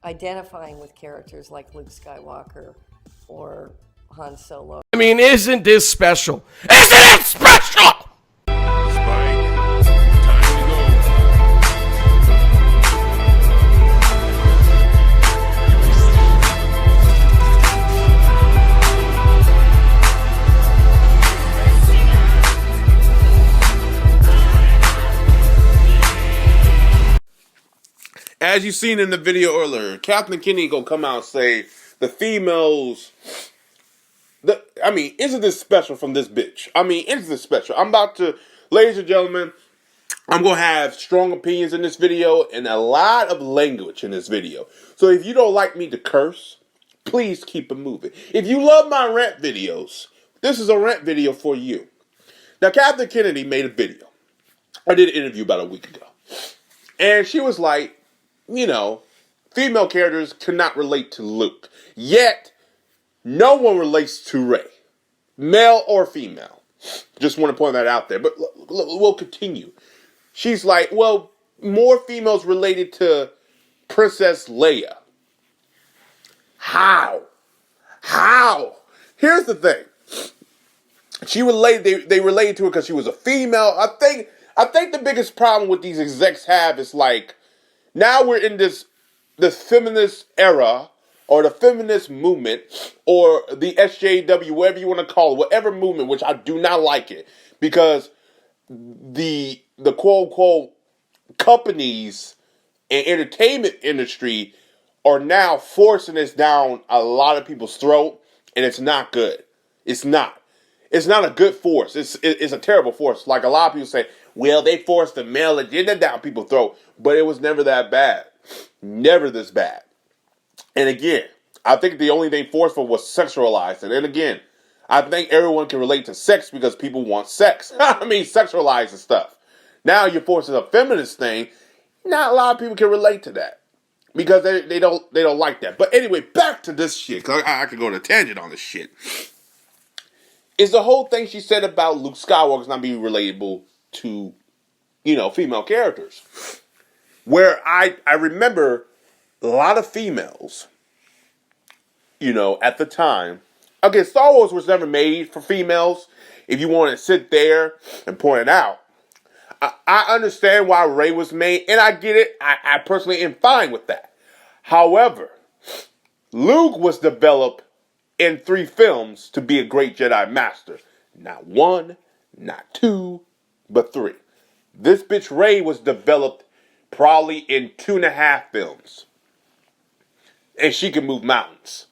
identifying with characters like Luke Skywalker or Han Solo. I mean, isn't this special? Isn't it special? Spike, time to go. As you seen in the video earlier, Kathleen Kennedy gonna come out and say the females. Isn't this special from this bitch? Isn't this special? Ladies and gentlemen, I'm gonna have strong opinions in this video and a lot of language in this video. So if you don't like me to curse, please keep it moving. If you love my rant videos, this is a rant video for you. Now, Kathleen Kennedy made a video. I did an interview about a week ago. And she was like, female characters cannot relate to Luke. Yet, no one relates to Rey. Male or female. Just want to point that out there. But we'll continue. She's like, well, more females related to Princess Leia. How? Here's the thing. They related to her because she was a female. I think the biggest problem with these execs have is like, now we're in this feminist era, or the feminist movement, or the SJW, whatever you want to call it, whatever movement, which I do not like it, because the quote unquote companies and entertainment industry are now forcing this down a lot of people's throat, and it's not good. It's not. It's not a good force. It's a terrible force. Like a lot of people say, well, they forced the male agenda down people's throat, but it was never that bad. Never this bad. And again, I think the only thing forceful was sexualized. And then again, I think everyone can relate to sex because people want sex. Sexualized and stuff. Now you're forcing a feminist thing. Not a lot of people can relate to that because they don't like that. But anyway, back to this shit, because I could go on a tangent on this shit. Is the whole thing she said about Luke Skywalker's not being relatable to, female characters. Where I remember a lot of females, at the time. Okay, Star Wars was never made for females. If you want to sit there and point it out. I understand why Rey was made, and I get it. I personally am fine with that. However, Luke was developed in 3 films to be a great Jedi Master. Not 1, not 2, but 3. This bitch Rey was developed probably in 2.5 films. And she can move mountains.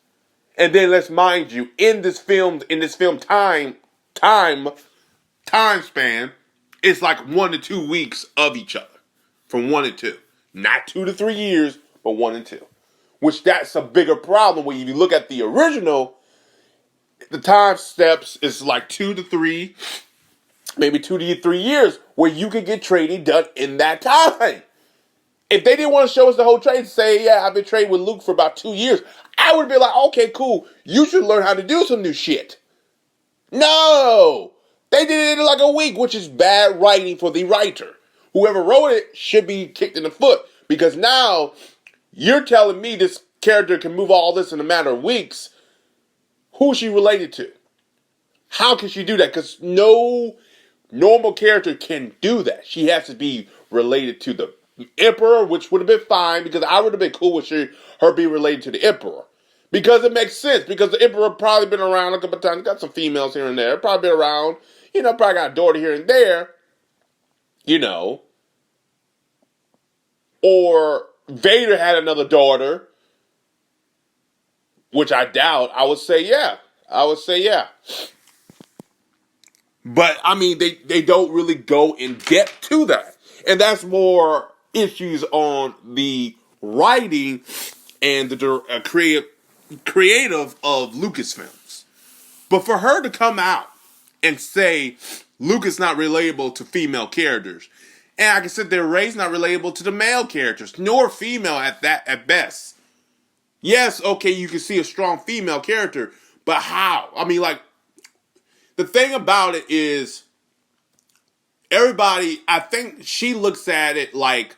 And then let's mind you, in this film time span, it's like 1 to 2 weeks of each other. From 1 to 2. Not 2 to 3 years, but 1 and 2. Which that's a bigger problem when you look at the original. The time steps is like 2 to 3, maybe 2 to 3 years, where you could get training done in that time. If they didn't want to show us the whole training, say, yeah, I've been training with Luke for about 2 years, I would be like, okay, cool. You should learn how to do some new shit. No! They did it in like a week, which is bad writing for the writer. Whoever wrote it should be kicked in the foot. Because now, you're telling me this character can move all this in a matter of weeks. Who is she related to? How can she do that? Because no normal character can do that. She has to be related to the Emperor, which would have been fine, because I would have been cool with her being related to the Emperor. Because it makes sense, because the Emperor probably been around a couple of times, got some females here and there, probably been around, probably got a daughter here and there, or Vader had another daughter, which I doubt. I would say yeah. But, they don't really go in depth to that. And that's more issues on the writing and the creative of Lucasfilms. But for her to come out and say Luke is not relatable to female characters, and I can sit there, Rey's not relatable to the male characters, nor female at best. Yes, okay, you can see a strong female character, but how? The thing about it is, everybody, I think she looks at it like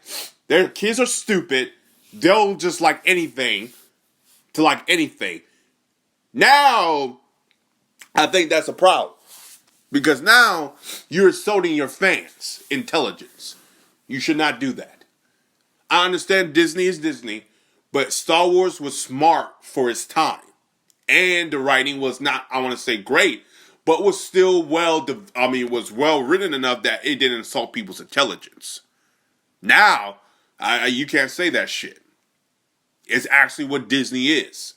their kids are stupid. they'll just like anything to like anything. Now, I think that's a problem. Because now you're insulting your fans' intelligence. You should not do that. I understand Disney is Disney, but Star Wars was smart for its time. And the writing was not, I want to say great, but was still was well written enough that it didn't insult people's intelligence. Now, you can't say that shit. It's actually what Disney is.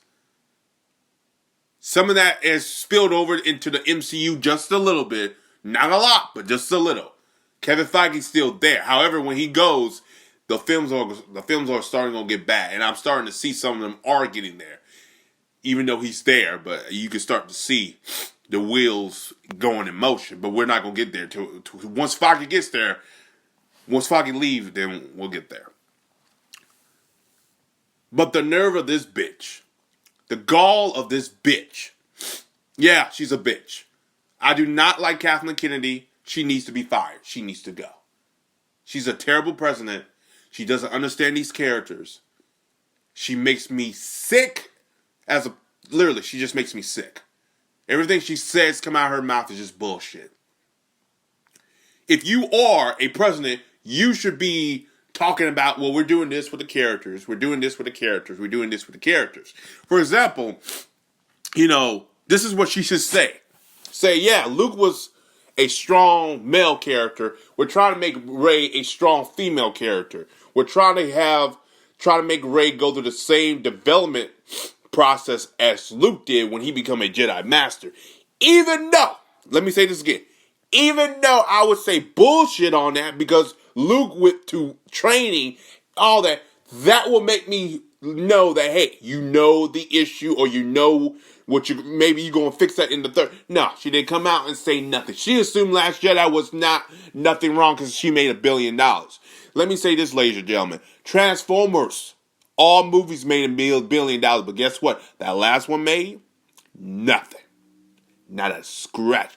Some of that is spilled over into the MCU just a little bit. Not a lot, but just a little. Kevin Feige's still there. However, when he goes, the films are starting to get bad. And I'm starting to see some of them are getting there. Even though he's there, but you can start to see the wheels going in motion. But we're not going to get there. Once Feige gets there, once Feige leaves, then we'll get there. But the nerve of this bitch, the gall of this bitch, yeah, she's a bitch. I do not like Kathleen Kennedy. She needs to be fired. She needs to go. She's a terrible president. She doesn't understand these characters. She makes me sick. Literally, she just makes me sick. Everything she says come out of her mouth is just bullshit. If you are a president, you should be talking about, well, we're doing this with the characters. We're doing this with the characters. We're doing this with the characters. For example, this is what she should say. Say, yeah, Luke was a strong male character. We're trying to make Rey a strong female character. We're trying to make Rey go through the same development process as Luke did when he became a Jedi Master. Even though, let me say this again, even though I would say bullshit on that because Luke went to training, all that will make me know that, hey, you know the issue or you know maybe you're going to fix that in the third. No, she didn't come out and say nothing. She assumed Last Jedi was nothing wrong because she made $1 billion. Let me say this, ladies and gentlemen. Transformers. All movies made $1 billion, but guess what? That last one made nothing. Not a scratch.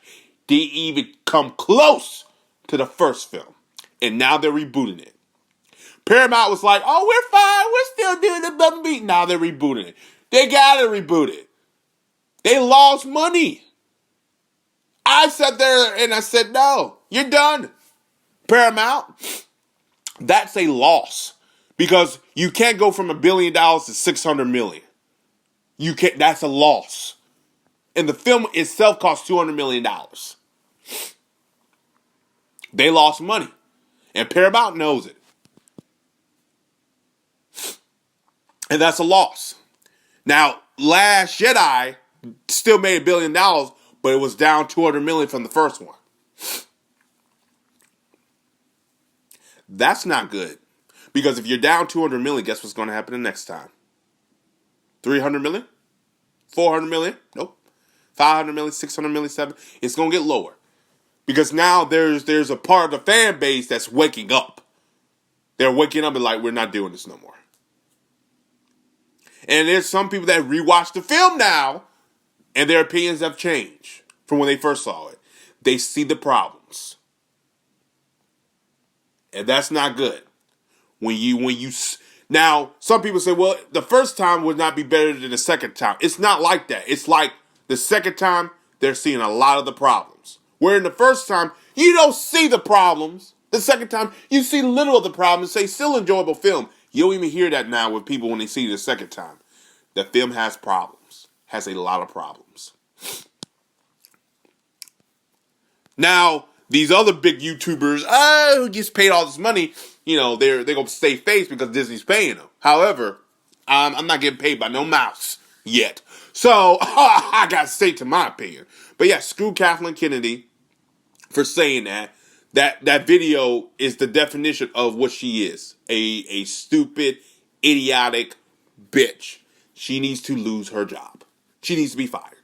Didn't even come close to the first film. And now they're rebooting it. Paramount was like, oh, we're fine. We're still doing the button beat. Now they're rebooting it. They gotta reboot it. They lost money. I sat there and I said, no, you're done. Paramount, that's a loss. Because you can't go from $1 billion to $600 million. You can't. That's a loss. And the film itself cost $200 million. They lost money. And Paramount knows it. And that's a loss. Now, Last Jedi still made $1 billion, but it was down $200 million from the first one. That's not good. Because if you're down $200 million, guess what's going to happen the next time? $300 million? $400 million? Nope. $500 million, $600 million, $700 million. It's going to get lower. Because now there's a part of the fan base that's waking up. They're waking up and like, we're not doing this no more. And there's some people that rewatch the film now, and their opinions have changed from when they first saw it. They see the problems. And that's not good. Now, some people say, well, the first time would not be better than the second time. It's not like that. It's like the second time, they're seeing a lot of the problems. Where in the first time, you don't see the problems. The second time, you see little of the problems. Say, still enjoyable film. You don't even hear that now with people when they see it the second time. The film has problems. Has a lot of problems. Now, these other big YouTubers, who gets paid all this money, they're going to stay face because Disney's paying them. However, I'm not getting paid by no mouse yet. So, I got to stay to my opinion. But yeah, screw Kathleen Kennedy for saying that. That video is the definition of what she is. A stupid, idiotic bitch. She needs to lose her job. She needs to be fired.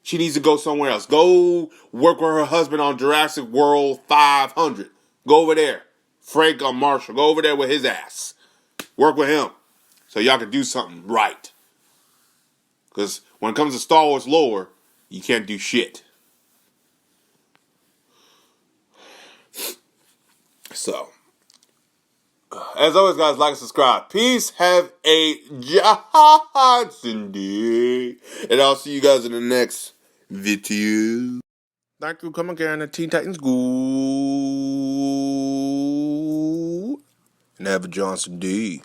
She needs to go somewhere else. Go work with her husband on Jurassic World 500. Go over there. Frank or Marshall. Go over there with his ass. Work with him. So y'all can do something right. Because when it comes to Star Wars lore, you can't do shit. So, As always, guys, like and subscribe. Peace. Have a Johnson day. And I'll see you guys in the next video. Thank you for coming here in the Teen Titans School. And have a Johnson day.